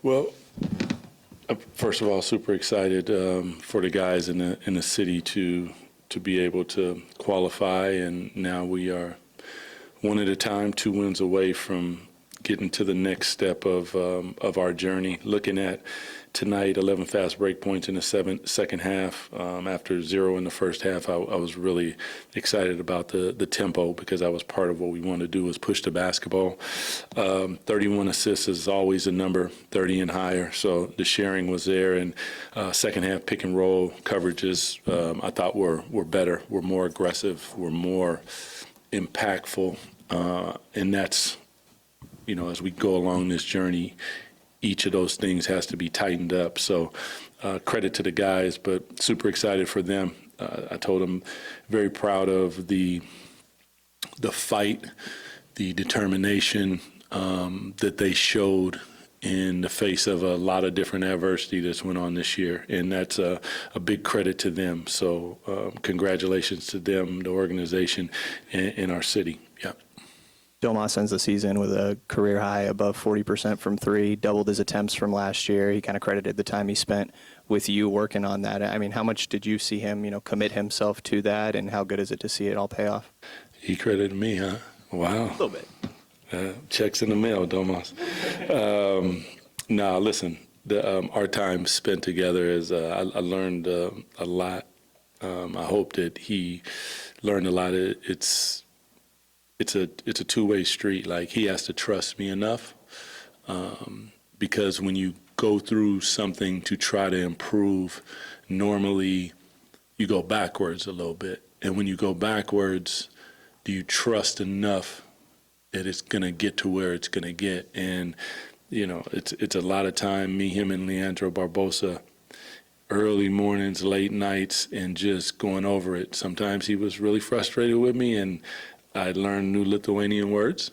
Well, first of all, super excited for the guys in the city to be able to qualify, and now we are one at a time, 2 wins away from getting to the next step of our journey. Looking at tonight, 11 fast break points in the second half. After 0 in the first half, I was really excited about the tempo because that was part of what we wanted to do was push the basketball. 31 assists is always a number, 30 and higher. So the sharing was there, and second half pick and roll coverages I thought were better, were more aggressive, were more impactful, and that's, as we go along this journey, each of those things has to be tightened up. So credit to the guys, but super excited for them. I told them very proud of the fight, the determination that they showed in the face of a lot of different adversity that's went on this year, and that's a big credit to them. So congratulations to them, the organization, and our city. Yeah. Domas ends the season with a career high above 40% from three, doubled his attempts from last year. He kind of credited the time he spent with you working on that. I mean, how much did you see him, commit himself to that, and how good is it to see it all pay off? He credited me, huh? Wow. A little bit. Checks in the mail, Domas. Listen, our time spent together is I learned a lot. I hope that he learned a lot. It's a two-way street. Like, he has to trust me enough because when you go through something to try to improve, normally you go backwards a little bit. And when you go backwards, do you trust enough that it's going to get to where it's going to get? And, it's a lot of time, me, him, and Leandro Barbosa, early mornings, late nights, and just going over it. Sometimes he was really frustrated with me, and I learned new Lithuanian words.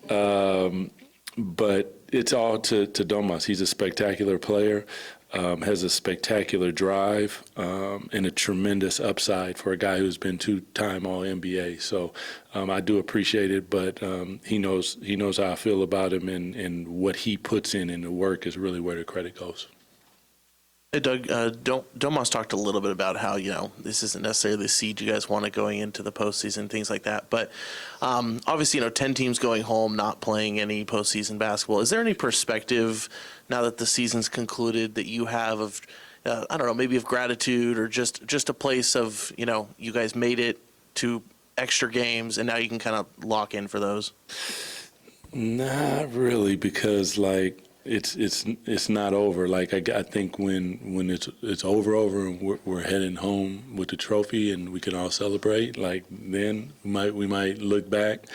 But it's all to Domas. He's a spectacular player, has a spectacular drive, and a tremendous upside for a guy who's been 2-time All-NBA. So I do appreciate it, but he knows how I feel about him, and what he puts in the work is really where the credit goes. Hey, Doug, Domas talked a little bit about how, this isn't necessarily the seed you guys wanted going into the postseason, things like that. But obviously, 10 teams going home, not playing any postseason basketball. Is there any perspective now that the season's concluded that you have of, I don't know, maybe of gratitude or just a place of, you guys made it to extra games and now you can kind of lock in for those? Not really, because it's not over. Like, I think when it's over and we're heading home with the trophy and we can all celebrate, like, then we might look back.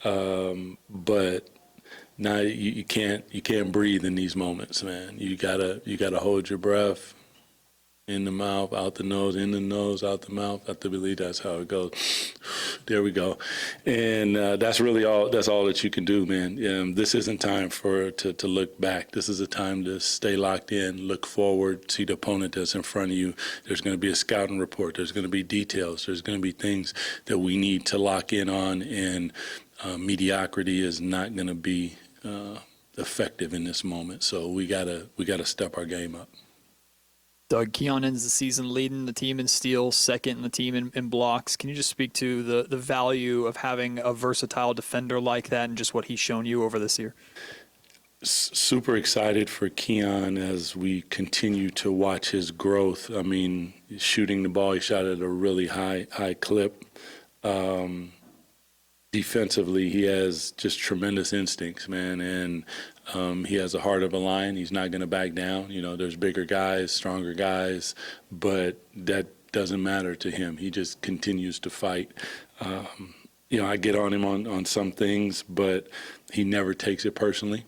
But now you can't breathe in these moments, man. You gotta hold your breath. In the mouth, out the nose, in the nose, out the mouth. I believe that's how it goes. There we go. And that's really all. That's all that you can do, man. This isn't time to look back. This is a time to stay locked in, look forward, see the opponent that's in front of you. There's going to be a scouting report. There's going to be details. There's going to be things that we need to lock in on, and mediocrity is not going to be effective in this moment. So we gotta step our game up. Doug, Keon ends the season leading the team in steals, second in the team in blocks. Can you just speak to the value of having a versatile defender like that and just what he's shown you over this year? Super excited for Keon as we continue to watch his growth. I mean, shooting the ball, he shot at a really high clip. Defensively, he has just tremendous instincts, man, and he has a heart of a lion. He's not going to back down. There's bigger guys, stronger guys, but that doesn't matter to him. He just continues to fight. I get on him on some things, but he never takes it personally.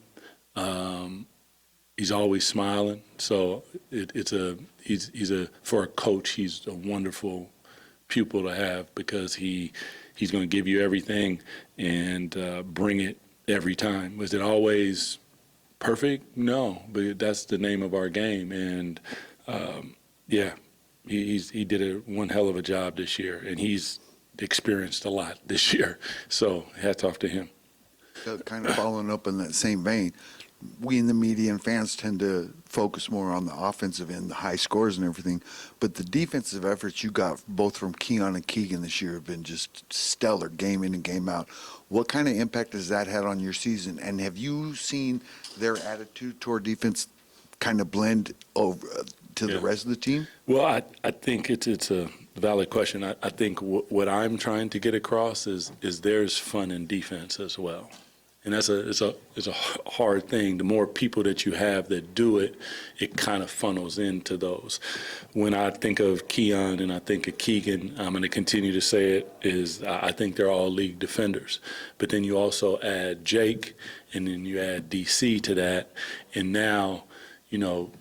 He's always smiling. So for a coach, he's a wonderful pupil to have because he's going to give you everything and bring it every time. Was it always perfect? No, but that's the name of our game. And he did one hell of a job this year, and he's experienced a lot this year. So hats off to him. Kind of following up in that same vein, we in the media and fans tend to focus more on the offensive end, the high scores and everything. But the defensive efforts you got both from Keon and Keegan this year have been just stellar, game in and game out. What kind of impact has that had on your season? And have you seen their attitude toward defense kind of blend over to the rest of the team? Well, I think it's a valid question. I think what I'm trying to get across is there's fun in defense as well. And it's a hard thing. The more people that you have that do it, it kind of funnels into those. When I think of Keon and I think of Keegan, I'm going to continue to say it, is I think they're all league defenders. But then you also add Jake, and then you add DC to that, and now, you know,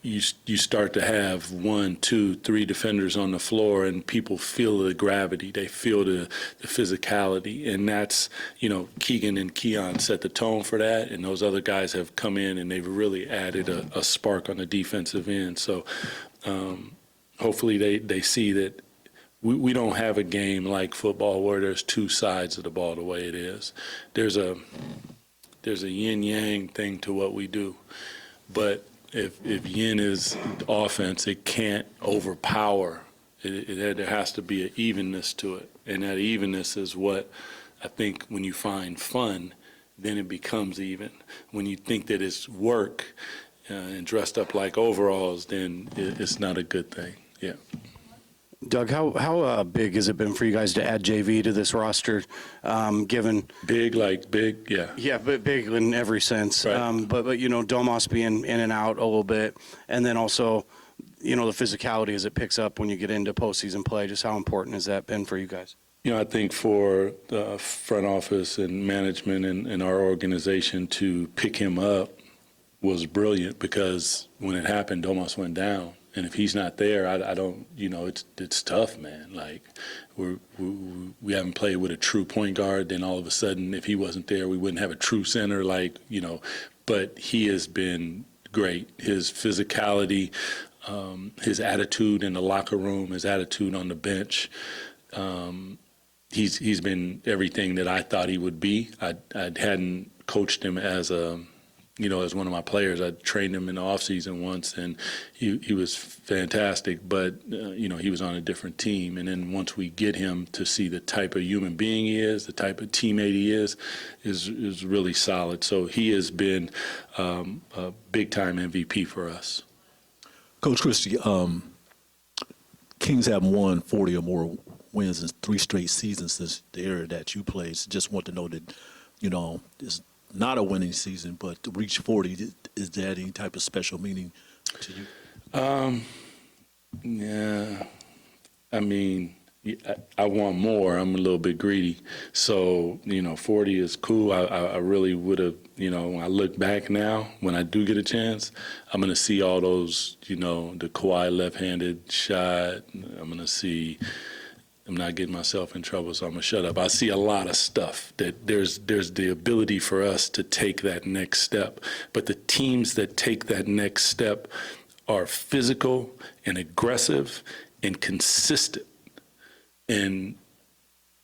you start to have 1, 2, 3 defenders on the floor, and people feel the gravity. They feel the physicality, and that's, you know, Keegan and Keon set the tone for that, and those other guys have come in and they've really added a spark on the defensive end. So hopefully they see that we don't have a game like football where there's two sides of the ball the way it is. There's a yin-yang thing to what we do, but if yin is offense, it can't overpower. There has to be an evenness to it, and that evenness is what I think when you find fun, then it becomes even. When you think that it's work and dressed up like overalls, then it's not a good thing. Yeah. Doug, how big has it been for you guys to add JV to this roster, given Big, yeah. Yeah, but big in every sense. Right. But you know, Domas being in and out a little bit, and then also, you know, the physicality as it picks up when you get into postseason play. Just how important has that been for you guys? You know, I think for the front office and management and our organization to pick him up was brilliant, because when it happened, Domas went down. And if he's not there, I don't, you know, it's tough, man. Like, we haven't played with a true point guard. Then all of a sudden, if he wasn't there, we wouldn't have a true center, like, you know. But he has been great. His physicality, his attitude in the locker room, his attitude on the bench, he's been everything that I thought he would be. I hadn't coached him as as one of my players. I trained him in the offseason once, and he was fantastic, but, he was on a different team. And then once we get him to see the type of human being he is, the type of teammate he is really solid. So he has been a big-time MVP for us. Coach Christie, Kings have won 40 or more wins in 3 straight seasons since the era that you played. So just want to know that, it's not a winning season, but to reach 40, is that any type of special meaning to you? Yeah. I mean, I want more. I'm a little bit greedy. So, 40 is cool. I really would have, when I look back now, when I do get a chance, I'm going to see all those, the Kawhi left-handed shot. I'm going to see, I'm not getting myself in trouble, so I'm going to shut up. I see a lot of stuff that there's the ability for us to take that next step. But the teams that take that next step are physical and aggressive and consistent. And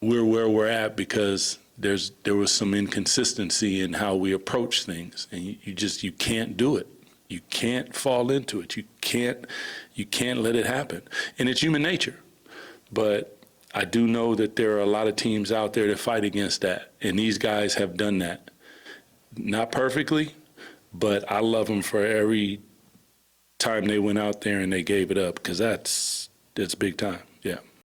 we're where we're at because there was some inconsistency in how we approach things, and you can't do it. You can't fall into it. You can't let it happen. And it's human nature. But I do know that there are a lot of teams out there that fight against that, and these guys have done that. Not perfectly, but I love them for every time they went out there and they gave it up, because that's big time. Yeah.